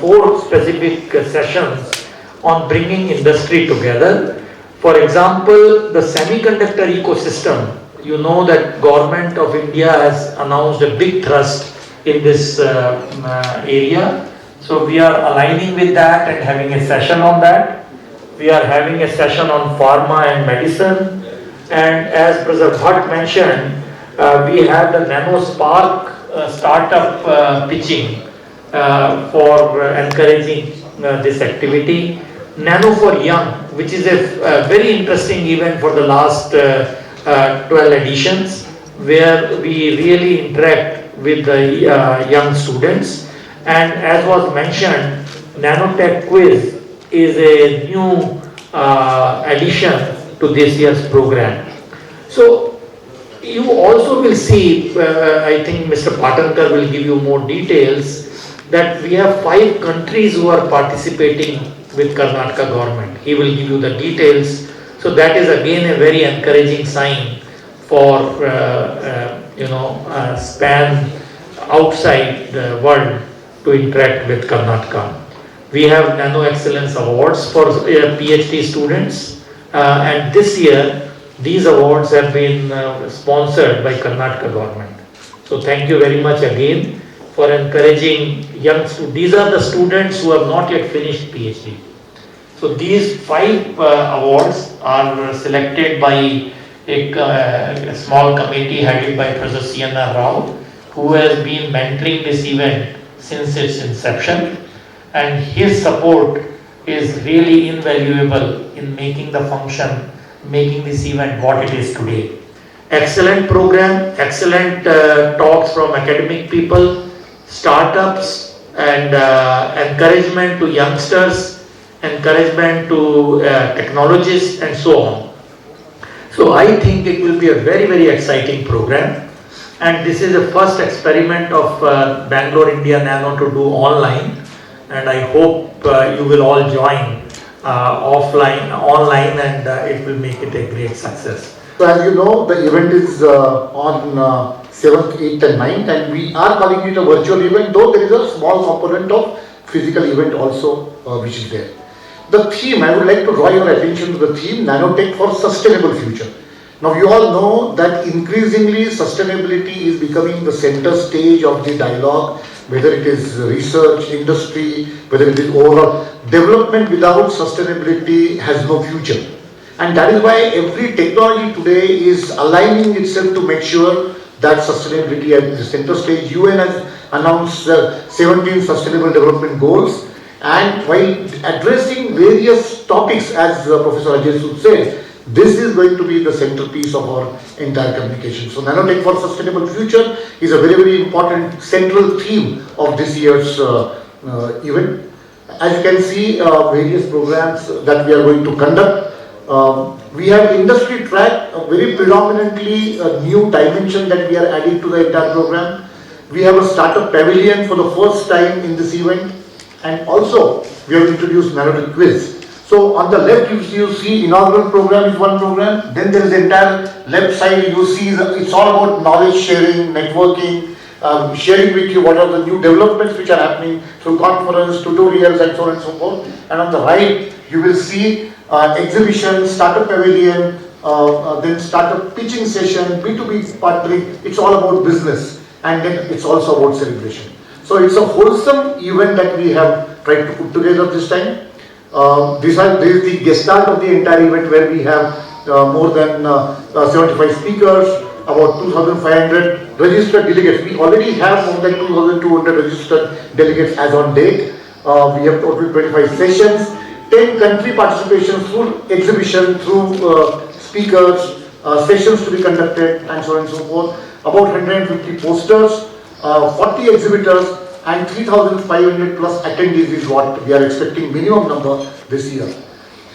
4 specific sessions on bringing industry together. For example, the semiconductor ecosystem. You know that Government of India has announced a big thrust in this area. So we are aligning with that and having a session on that. We are having a session on pharma and medicine. And as Professor Bhatt mentioned, we have the NanoSpark startup pitching for encouraging this activity. Nano for Young, which is a very interesting event for the last 12 editions, where we really interact with the young students. And as was mentioned, Nanotech Quiz is a new addition to this year's program. So you also will see, I think Mr. Patankar will give you more details, that we have 5 countries who are participating with Karnataka government. He will give you the details. So that is again a very encouraging sign for span outside the world to interact with Karnataka. We have Nano Excellence Awards for PhD students, and this year these awards have been sponsored by Karnataka government. So thank you very much again for encouraging young students. These are the students who have not yet finished PhD. So these 5 awards are selected by a small committee headed by Professor C.N.R. Rao, who has been mentoring this event since its inception, and his support is really invaluable in making the function, making this event what it is today. Excellent program, excellent talks from academic people, startups, and encouragement to youngsters, encouragement to technologists, and so on. So I think it will be a very, very exciting program. And this is the first experiment of Bengaluru India Nano to do online. And I hope you will all join online, and it will make it a great success. So as you know, the event is on 7th, 8th and 9th, and we are calling it a virtual event, though there is a small component of physical event also which is there. The theme, I would like to draw your attention to the theme, Nanotech for Sustainable Future. Now you all know that increasingly sustainability is becoming the center stage of the dialogue, whether it is research, industry, whether it is overall development. Without sustainability has no future. And that is why every technology today is aligning itself to make sure that sustainability at the center stage. UN has announced 17 Sustainable Development Goals, and while addressing various topics, as Professor Rajeev said, this is going to be the centerpiece of our entire communication. So Nanotech for Sustainable Future is a very, very important central theme of this year's event. As you can see, various programs that we are going to conduct. We have industry track, very predominantly a new dimension that we are adding to the entire program. We have a startup pavilion for the first time in this event, and also we have introduced Nanotech Quiz. So on the left you see inaugural program is one program, then there is the entire left side you see it's all about knowledge sharing, networking, sharing with you what are the new developments which are happening through conference, tutorials and so on and so forth. And on the right you will see exhibition, startup pavilion, then startup pitching session, B2B partnering. It's all about business, and then it's also about celebration. So it's a wholesome event that we have tried to put together this time. This is the gestalt of the entire event, where we have more than 75 speakers, about 2,500 registered delegates. We already have more than 2,200 registered delegates as on date. We have total 25 sessions, 10 country participations through exhibition, through speakers, sessions to be conducted, and so on and so forth. About 150 posters, 40 exhibitors, and 3,500 plus attendees is what we are expecting minimum number this year.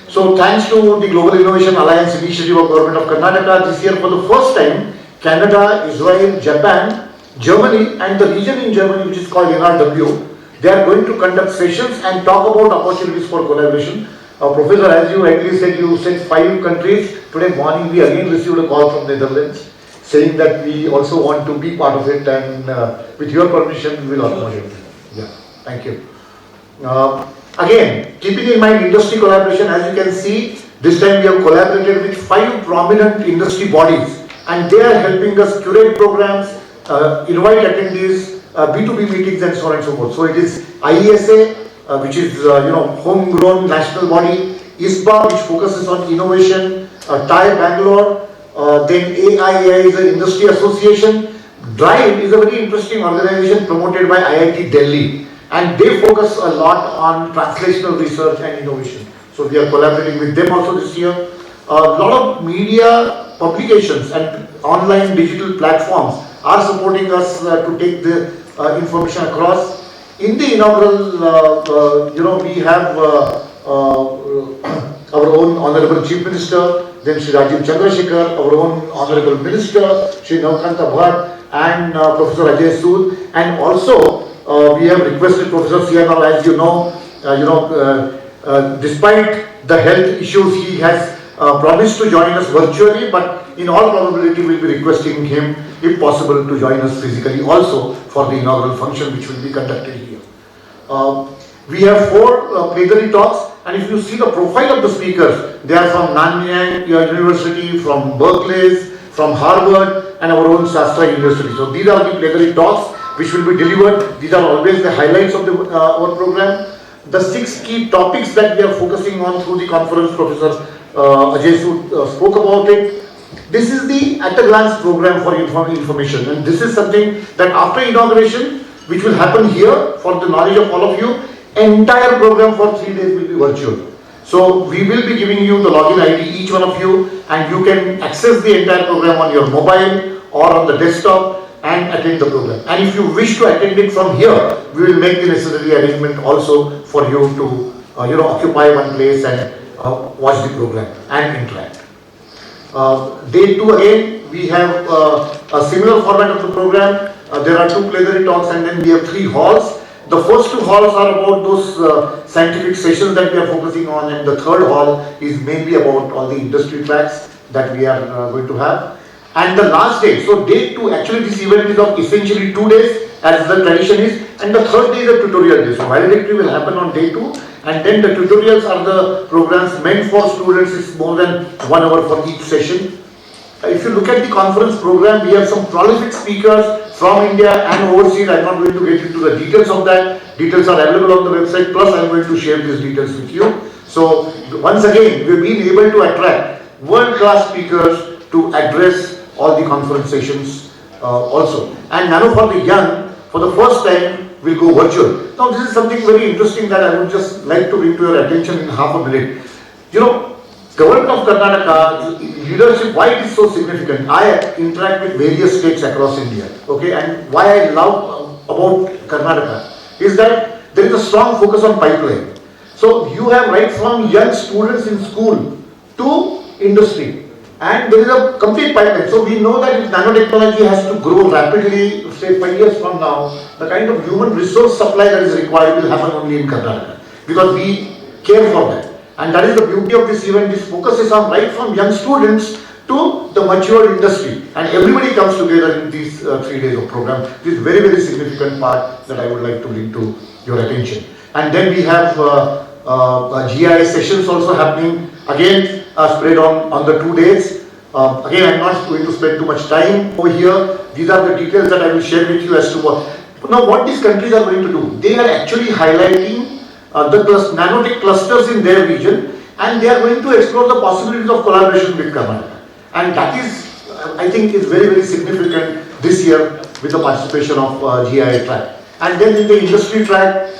So thanks to the Global Innovation Alliance initiative of Government of Karnataka, this year for the first time, Canada, Israel, Japan, Germany, and the region in Germany which is called NRW, they are going to conduct sessions and talk about opportunities for collaboration. Professor, as you rightly said, you said 5 countries. Today morning we again received a call from Netherlands saying that we also want to be part of it, and with your permission we will accommodate it. Yeah, thank you. Again, keeping in mind industry collaboration, as you can see, this time we have collaborated with 5 prominent industry bodies, and they are helping us curate programs, invite attendees, B2B meetings, and so on and so forth. So it is IESA, which is homegrown national body, ISBA, which focuses on innovation, TIE Bangalore, then AII is an industry association. Drive is a very interesting organization promoted by IIT Delhi, and they focus a lot on translational research and innovation. So we are collaborating with them also this year. A lot of media publications and online digital platforms are supporting us to take the information across. In the inaugural, we have our own Honorable Chief Minister, then Shri Rajeev Chandrasekhar, our own Honorable Minister, Shri Navkanta Bhatt, and Professor Rajeev, and also we have requested Professor C.R. As you know, despite the health issues, he has promised to join us virtually, but in all probability we'll be requesting him, if possible, to join us physically also for the inaugural function which will be conducted here. We have 4 plenary talks, and if you see the profile of the speakers, they are from Nanyang University, from Berkeley, from Harvard, and our own Shastra University. So these are the plenary talks which will be delivered. These are always the highlights of our program. The 6 key topics that we are focusing on through the conference, Professor Ajay Sood spoke about it. This is the at-a-glance program for information, and this is something that after inauguration, which will happen here for the knowledge of all of you, entire program for 3 days will be virtual. So we will be giving you the login ID, each one of you, and you can access the entire program on your mobile or on the desktop and attend the program. And if you wish to attend it from here, we will make the necessary arrangement also for you to occupy one place and watch the program and interact. Day 2 again, we have a similar format of the program. There are 2 plenary talks, and then we have 3 halls. The first 2 halls are about those scientific sessions that we are focusing on, and the 3rd hall is mainly about all the industry tracks that we are going to have. And the last day, so day 2, actually this event is of essentially 2 days as the tradition is, and the 3rd day is a tutorial day. So valedictory will happen on day 2, and then the tutorials are the programs meant for students. It's more than 1 hour for each session. If you look at the conference program, we have some prolific speakers from India and overseas. I'm not going to get into the details of that. Details are available on the website, plus I'm going to share these details with you. So once again, we've been able to attract world-class speakers to address all the conference sessions also. And Nano for the Young, for the first time, will go virtual. Now this is something very interesting that I would just like to bring to your attention in half a minute. Government of Karnataka leadership, why it is so significant? I interact with various states across India, okay, and why I love about Karnataka is that there is a strong focus on pipeline. So you have right from young students in school to industry, and there is a complete pipeline. So we know that if nanotechnology has to grow rapidly, say 5 years from now, the kind of human resource supply that is required will happen only in Karnataka, because we care for that. And that is the beauty of this event. This focuses on right from young students to the mature industry, and everybody comes together in these 3 days of program. This is very, very significant part that I would like to bring to your attention. And then we have GI sessions also happening, again spread on the 2 days. Again, I'm not going to spend too much time over here. These are the details that I will share with you as to what these countries are going to do. They are actually highlighting the nanotech clusters in their region, and they are going to explore the possibilities of collaboration with Karnataka. And that is, I think, is very, very significant this year with the participation of GI track. And then in the industry track,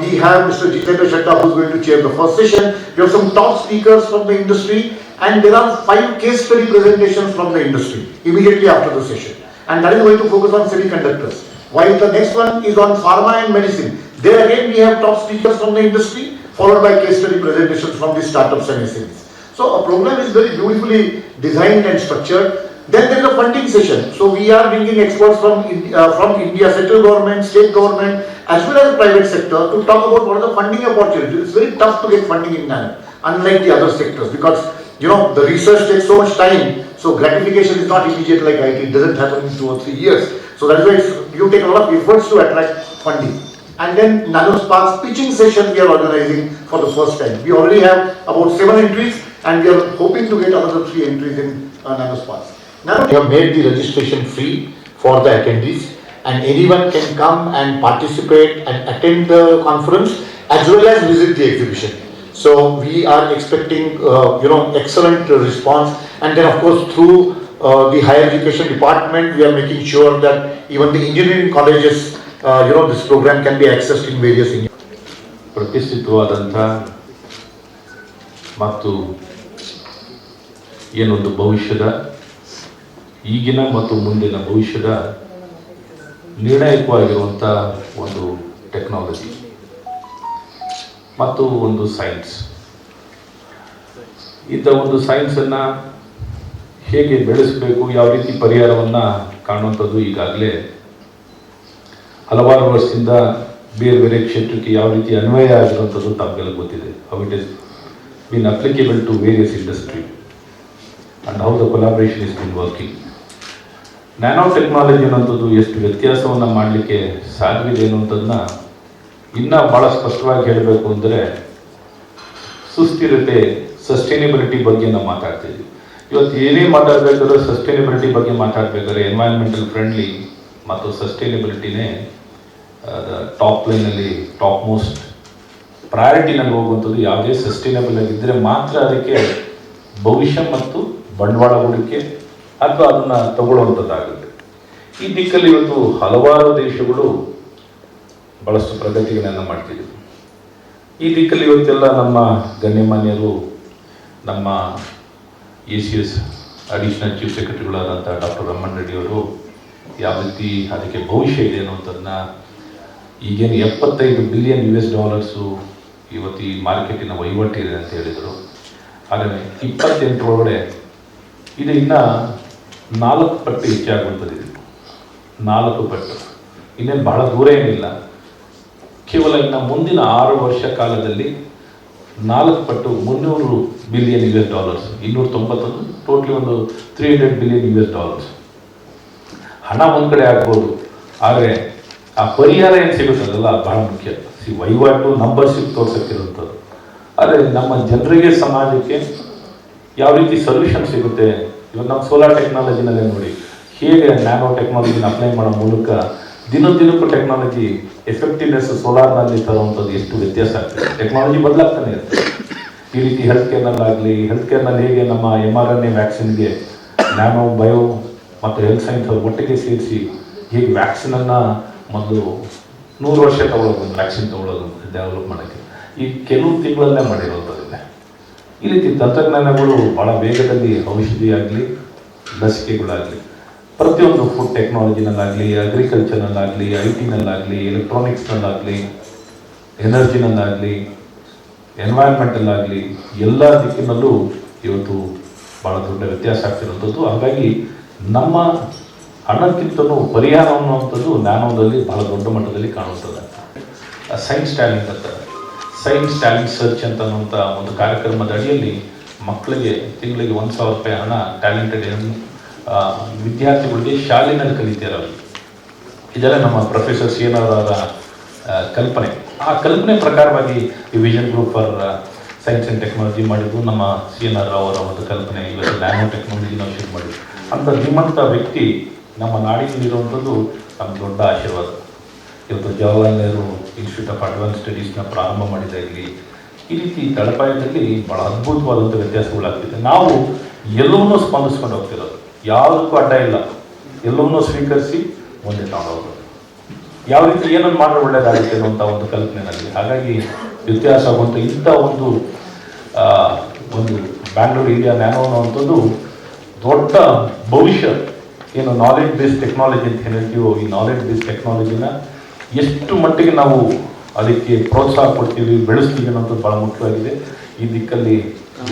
we have Mr. Jitendra Chadda, who is going to chair the first session. We have some top speakers from the industry, and there are 5 case study presentations from the industry immediately after the session. And that is going to focus on semiconductors. While the next one is on pharma and medicine. There again we have top speakers from the industry, followed by case study presentations from the startups and SMEs. So a program is very beautifully designed and structured. Then there is a funding session. So we are bringing experts from India, central government, state government, as well as the private sector to talk about what are the funding opportunities. It's very tough to get funding in Nano, unlike the other sectors, because the research takes so much time. So gratification is not immediate like IT. It doesn't happen in 2 or 3 years. So that is why you take a lot of efforts to attract funding. And then Nanosparks pitching session we are organizing for the first time. We already have about 7 entries and we are hoping to get another 3 entries in Nanosparks. Now we have made the registration free for the attendees and anyone can come and participate and attend the conference as well as visit the exhibition. So we are expecting excellent response, and then of course through the higher education department we are making sure that even the engineering colleges this program can be accessed in various ಪ್ರತಿಷ್ಠಿತವಾದಂಥ ಮತ್ತು ಏನೊಂದು ಭವಿಷ್ಯದ ಈಗಿನ ಮತ್ತು ಮುಂದಿನ ಭವಿಷ್ಯದ ನಿರ್ಣಾಯಕವಾಗಿರುವಂಥ ಒಂದು technology ಮತ್ತು ಒಂದು ಸೈನ್ಸ್. ಇಂಥ ಒಂದು ಸೈನ್ಸನ್ನು ಹೇಗೆ ಬೆಳೆಸಬೇಕು, ಯಾವ ರೀತಿ ಪರಿಹಾರವನ್ನು ಕಾಣುವಂಥದ್ದು ಈಗಾಗಲೇ ಹಲವಾರು ವರ್ಷದಿಂದ ಬೇರೆ ಬೇರೆ ಕ್ಷೇತ್ರಕ್ಕೆ ಯಾವ ರೀತಿ ಅನ್ವಯ ಆಗಿರುವಂಥದ್ದು ತಮಗೆಲ್ಲ ಗೊತ್ತಿದೆ. How it is been applicable to various industry and how the collaboration is been working. Nano technology ಅನ್ನೋಂಥದ್ದು ಎಷ್ಟು ವ್ಯತ್ಯಾಸವನ್ನು ಮಾಡಲಿಕ್ಕೆ ಸಾಧ್ಯವಿದೆ ಅನ್ನೋಂಥದ್ದನ್ನ ಇನ್ನೂ ಭಾಳ ಸ್ಪಷ್ಟವಾಗಿ ಹೇಳಬೇಕು ಅಂದರೆ ಸುಸ್ಥಿರತೆ, ಸಸ್ಟೈನೇಬಿಲಿಟಿ ಬಗ್ಗೆ ನಾವು ಮಾತಾಡ್ತಿದ್ವಿ. ಇವತ್ತು ಏನೇ ಮಾತಾಡಬೇಕಾದ್ರೆ ಸಸ್ಟೈನೇಬಿಲಿಟಿ ಬಗ್ಗೆ ಮಾತಾಡಬೇಕಾದ್ರೆ ಎನ್ವೈರನ್ಮೆಂಟಲ್ ಫ್ರೆಂಡ್ಲಿ ಮತ್ತು ಸಸ್ಟೈನೇಬಿಲಿಟಿನೇ ಟಾಪ್ ಲೈನಲ್ಲಿ ಟಾಪ್ ಮೋಸ್ಟ್ ಪ್ರಯಾರಿಟಿನಲ್ಲಿ ಹೋಗುವಂಥದ್ದು. ಯಾವುದೇ ಸಸ್ಟೈನೇಬಲ್ ಆಗಿದ್ದರೆ ಮಾತ್ರ ಅದಕ್ಕೆ ಭವಿಷ್ಯ ಮತ್ತು ಬಂಡವಾಳ ಹೂಡಿಕೆ ಅಥವಾ ಅದನ್ನು ತಗೊಳ್ಳುವಂಥದ್ದಾಗುತ್ತೆ. ಈ ದಿಕ್ಕಲ್ಲಿ ಇವತ್ತು ಹಲವಾರು ದೇಶಗಳು ಭಾಳಷ್ಟು ಪ್ರಗತಿಗಳನ್ನು ಮಾಡ್ತಿದ್ವಿ. ಈ ದಿಕ್ಕಲ್ಲಿ ಇವತ್ತೆಲ್ಲ ನಮ್ಮ ಗಣ್ಯಮಾನ್ಯರು, ನಮ್ಮ ACS ಅಡಿಷನಲ್ ಚೀಫ್ ಸೆಕ್ರೆಟರಿಗಳಾದಂಥ ಡಾಕ್ಟರ್ ರಮಣ್ ರೆಡ್ಡಿ ಅವರು ಯಾವ ರೀತಿ ಅದಕ್ಕೆ ಭವಿಷ್ಯ ಇದೆ ಅನ್ನೋಂಥದ್ದನ್ನ ಈಗೇನು $75 ಬಿಲಿಯನ್ ಇವತ್ತು ಈ ಮಾರ್ಕೆಟಿನ ವಹಿವಾಟಿದೆ ಅಂತ ಹೇಳಿದರು. ಆದರೆ 28 ಇದು ಇನ್ನೂ 4 ಪಟ್ಟು ಹೆಚ್ಚಾಗುವಂಥದ್ದು. 4 ಪಟ್ಟು ಇನ್ನೇನು ಬಹಳ ದೂರ ಏನಿಲ್ಲ. ಕೇವಲ ಇನ್ನು ಮುಂದಿನ 6 ವರ್ಷ ಕಾಲದಲ್ಲಿ 4 ಪಟ್ಟು $300 ಬಿಲಿಯನ್ 291 ಟೋಟ್ಲಿ ಒಂದು $300 ಬಿಲಿಯನ್. ಹಣ ಒಂದು ಕಡೆ ಆಗ್ಬೋದು, ಆದರೆ ಆ ಪರಿಹಾರ ಏನು ಸಿಗುತ್ತದಲ್ಲ ಅದು ಬಹಳ ಮುಖ್ಯ. ವಹಿವಾಟು ನಂಬರ್ಶಿಪ್ ತೋರ್ಸಕ್ಕಿರುವಂಥದ್ದು. ಆದರೆ ನಮ್ಮ ಜನರಿಗೆ, ಸಮಾಜಕ್ಕೆ ಯಾವ ರೀತಿ ಸೊಲ್ಯೂಷನ್ ಸಿಗುತ್ತೆ. ಇವತ್ತು ನಮ್ಮ ಸೋಲಾರ್ ಟೆಕ್ನಾಲಜಿನಲ್ಲೇ ನೋಡಿ ಹೇಗೆ ನ್ಯಾನೋ ಟೆಕ್ನಾಲಜಿನ ಅಪ್ಲೈ ಮಾಡೋ ಮೂಲಕ ದಿನಕ್ಕೂ ಟೆಕ್ನಾಲಜಿ ಎಫೆಕ್ಟಿವ್ನೆಸ್ ಸೋಲಾರ್ನಲ್ಲಿ ತರುವಂಥದ್ದು ಎಷ್ಟು ವ್ಯತ್ಯಾಸ ಆಗ್ತದೆ. ಟೆಕ್ನಾಲಜಿ ಬದಲಾಗ್ತಾನೆ ಇರುತ್ತೆ. ಈ ರೀತಿ ಹೆಲ್ತ್ ಕೇರ್ನಲ್ಲಿ ಹೇಗೆ ನಮ್ಮ mRNA ವ್ಯಾಕ್ಸಿನ್ಗೆ ನ್ಯಾನೋ ಬಯೋ ಮತ್ತು ಹೆಲ್ತ್ ಸೈನ್ಸ್ ಅವ್ರು ಒಟ್ಟಿಗೆ ಸೇರಿಸಿ ಹೀಗೆ ವ್ಯಾಕ್ಸಿನನ್ನು ಮೊದಲು 100 ವರ್ಷ ತಗೊಳ್ಳೋದು, ವ್ಯಾಕ್ಸಿನ್ ತಗೊಳ್ಳೋದು ಡೆವಲಪ್ ಮಾಡೋಕ್ಕೆ ಈ ಕೆಲವು ತಿಂಗಳಲ್ಲೇ ಮಾಡಿರೋಂಥದ್ದಿದೆ. ಈ ರೀತಿ ತಂತ್ರಜ್ಞಾನಗಳು ಭಾಳ ವೇಗದಲ್ಲಿ ಔಷಧಿ ಆಗಲಿ, ಲಸಿಕೆಗಳಾಗಲಿ, ಪ್ರತಿಯೊಂದು ಫುಡ್ ಟೆಕ್ನಾಲಜಿನಲ್ಲಾಗಲಿ, ಅಗ್ರಿಕಲ್ಚರ್ನಲ್ಲಾಗಲಿ, IT-ನಲ್ಲಾಗಲಿ, ಎಲೆಕ್ಟ್ರಾನಿಕ್ಸ್ನಲ್ಲಾಗಲಿ, ಎನರ್ಜಿನಲ್ಲಾಗಲಿ, ಎನ್ವೈರ್ಮೆಂಟಲ್ಲಾಗಲಿ ಎಲ್ಲ ದಿಕ್ಕಿನಲ್ಲೂ ಇವತ್ತು ಭಾಳ ದೊಡ್ಡ ವ್ಯತ್ಯಾಸ ಆಗ್ತಿರುವಂಥದ್ದು. ಹಾಗಾಗಿ ನಮ್ಮ ಹಣಕ್ಕಿಂತಲೂ ಪರಿಹಾರ ಅನ್ನುವಂಥದ್ದು ನ್ಯಾನೋದಲ್ಲಿ ಭಾಳ ದೊಡ್ಡ ಮಟ್ಟದಲ್ಲಿ ಕಾಣುತ್ತದೆ. ಸೈನ್ಸ್ ಟ್ಯಾಲೆಂಟ್ ಅಂತ, ಸೈನ್ಸ್ ಟ್ಯಾಲೆಂಟ್ ಸರ್ಚ್ ಅನ್ನುವಂಥ ಒಂದು ಕಾರ್ಯಕ್ರಮದ ಅಡಿಯಲ್ಲಿ ಮಕ್ಕಳಿಗೆ ತಿಂಗಳಿಗೆ $1,000 ಹಣ ಟ್ಯಾಲೆಂಟೆಡ್ ವಿದ್ಯಾರ್ಥಿಗಳಿಗೆ ಶಾಲೆಯಲ್ಲಿ ಕಲಿತಿರೋರು. ಇದೆಲ್ಲ ನಮ್ಮ ಪ್ರೊಫೆಸರ್ CNR ಕಲ್ಪನೆ. ಆ ಕಲ್ಪನೆ ಪ್ರಕಾರವಾಗಿ ಈ vision group for science and technology ಮಾಡಿದ್ದು ನಮ್ಮ CNR ಅವರ ಒಂದು ಕಲ್ಪನೆ. ಇವತ್ತು ನ್ಯಾನೋ ಟೆಕ್ನಾಲಜಿ ನಾವು ಶುರು ಮಾಡಿದ್ವಿ. ಅಂಥ ಧೀಮಂತ ವ್ಯಕ್ತಿ ನಮ್ಮ ನಾಡಿನಲ್ಲಿರುವಂಥದ್ದು ನಮ್ಮ ದೊಡ್ಡ ಆಶೀರ್ವಾದ. ಇವತ್ತು Jawaharlal Nehru institute of advance ಸ್ಟಡೀಸ್ನ ಪ್ರಾರಂಭ ಮಾಡಿದಾಗಲಿ ಈ ರೀತಿ ತಳಪಾಯದಲ್ಲಿ ಭಾಳ ಅದ್ಭುತವಾದಂಥ ವ್ಯತ್ಯಾಸಗಳಾಗ್ತಿದೆ. ನಾವು ಎಲ್ಲವನ್ನೂ ಸ್ಪಂದಿಸ್ಕೊಂಡು ಹೋಗ್ತಿರೋದು, ಯಾವುದಕ್ಕೂ ಅಡ್ಡ ಇಲ್ಲ, ಎಲ್ಲವನ್ನೂ ಸ್ವೀಕರಿಸಿ ಮುಂದೆ ತಗೊಂಡೋಗೋದು. ಯಾವ ರೀತಿ ಏನನ್ನು ಮಾಡಿದ್ರೆ ಒಳ್ಳೆಯದಾಗುತ್ತೆ ಅನ್ನೋಂಥ ಒಂದು ಕಲ್ಪನೆಯಲ್ಲಿ. ಹಾಗಾಗಿ ವ್ಯತ್ಯಾಸ ಆಗುವಂಥ ಇಂಥ ಒಂದು ಬ್ಯಾಂಗ್ಳೂರು ಇಂಡಿಯಾ ನ್ಯಾನೋ ಅನ್ನುವಂಥದ್ದು ದೊಡ್ಡ ಭವಿಷ್ಯ. ಏನು ನಾಲೆಡ್ಜ್ ಬೇಸ್ಡ್ ಟೆಕ್ನಾಲಜಿ ಅಂತ ಹೇಳ್ತೀವೋ, ಈ ನಾಲೆಡ್ಜ್ ಬೇಸ್ಡ್ ಟೆಕ್ನಾಲಜಿನ ಎಷ್ಟು ಮಟ್ಟಿಗೆ ನಾವು ಅದಕ್ಕೆ ಪ್ರೋತ್ಸಾಹ ಕೊಡ್ತೀವಿ, ಬೆಳೆಸ್ತೀವಿ ಅನ್ನೋದು ಭಾಳ ಮುಖ್ಯವಾಗಿದೆ. ಈ ದಿಕ್ಕಲ್ಲಿ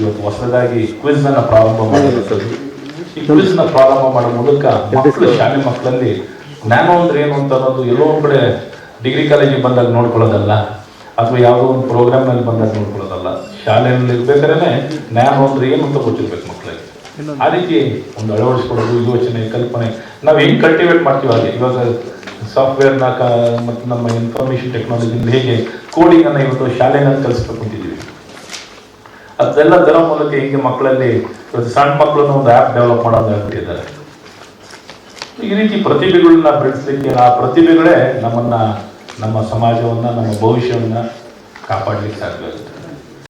ಇವತ್ತು ಹೊಸದಾಗಿ ಕ್ವಿಝನ್ನು ಪ್ರಾರಂಭ ಮಾಡಿರುತ್ತದೆ. ಈ ಕ್ವಿಝ್ನ ಪ್ರಾರಂಭ ಮಾಡೋ ಮೂಲಕ ಮಕ್ಕಳು, ಶಾಲೆ ಮಕ್ಕಳಲ್ಲಿ ನ್ಯಾನೋ ಅಂದ್ರೆ ಏನು ಅಂತ ಅನ್ನೋದು ಎಲ್ಲೋ ಒಂದು ಕಡೆ ಡಿಗ್ರಿ ಕಾಲೇಜಿಗೆ ಬಂದಾಗ ನೋಡ್ಕೊಳ್ಳೋದಲ್ಲ, ಅಥವಾ ಯಾವುದೋ ಒಂದು ಪ್ರೋಗ್ರಾಮ್ನಲ್ಲಿ ಬಂದಾಗ ನೋಡ್ಕೊಳ್ಳೋದಲ್ಲ, ಶಾಲೆಯಲ್ಲಿ ಇರ್ಬೇಕಾದ್ರೆ ನ್ಯಾನೋ ಅಂದ್ರೆ ಏನು ಅಂತ ಗೊತ್ತಿರ್ಬೇಕು ಮಕ್ಕಳಿಗೆ. ಆ ರೀತಿ ಒಂದು ಅಳವಡಿಸ್ಕೊಳ್ಳೋದು, ಯೋಚನೆ, ಕಲ್ಪನೆ ನಾವು ಹೆಂಗೆ ಕಲ್ಟಿವೇಟ್ ಮಾಡ್ತೀವಿ ಹಾಗೆ. ಇವಾಗ ಸಾಫ್ಟ್ವೇರ್ನ ಮತ್ತು ನಮ್ಮ ಇನ್ಫಾರ್ಮೇಷನ್ ಟೆಕ್ನಾಲಜಿಯಿಂದ ಹೇಗೆ ಕೋಡಿಂಗನ್ನು ಇವತ್ತು ಶಾಲೆನಲ್ಲಿ ಕಲಿಸ್ಬೇಕು ಅಂತಿದ್ದೀವಿ. ಅದೆಲ್ಲ ದರ ಮೂಲಕ ಹೇಗೆ ಮಕ್ಕಳಲ್ಲಿ ಇವತ್ತು ಸಣ್ಣ ಮಕ್ಕಳನ್ನು ಒಂದು ಆ್ಯಪ್ ಡೆವಲಪ್ ಮಾಡೋದಾಗ್ಬಿಟ್ಟಿದ್ದಾರೆ. ಈ ರೀತಿ ಪ್ರತಿಭೆಗಳನ್ನ ಬೆಳೆಸಲಿಕ್ಕೆ, ಆ ಪ್ರತಿಭೆಗಳೇ ನಮ್ಮ ಸಮಾಜವನ್ನು, ನಮ್ಮ ಭವಿಷ್ಯವನ್ನು ಕಾಪಾಡಲಿಕ್ಕೆ ಸಾಧ್ಯ ಆಗುತ್ತೆ.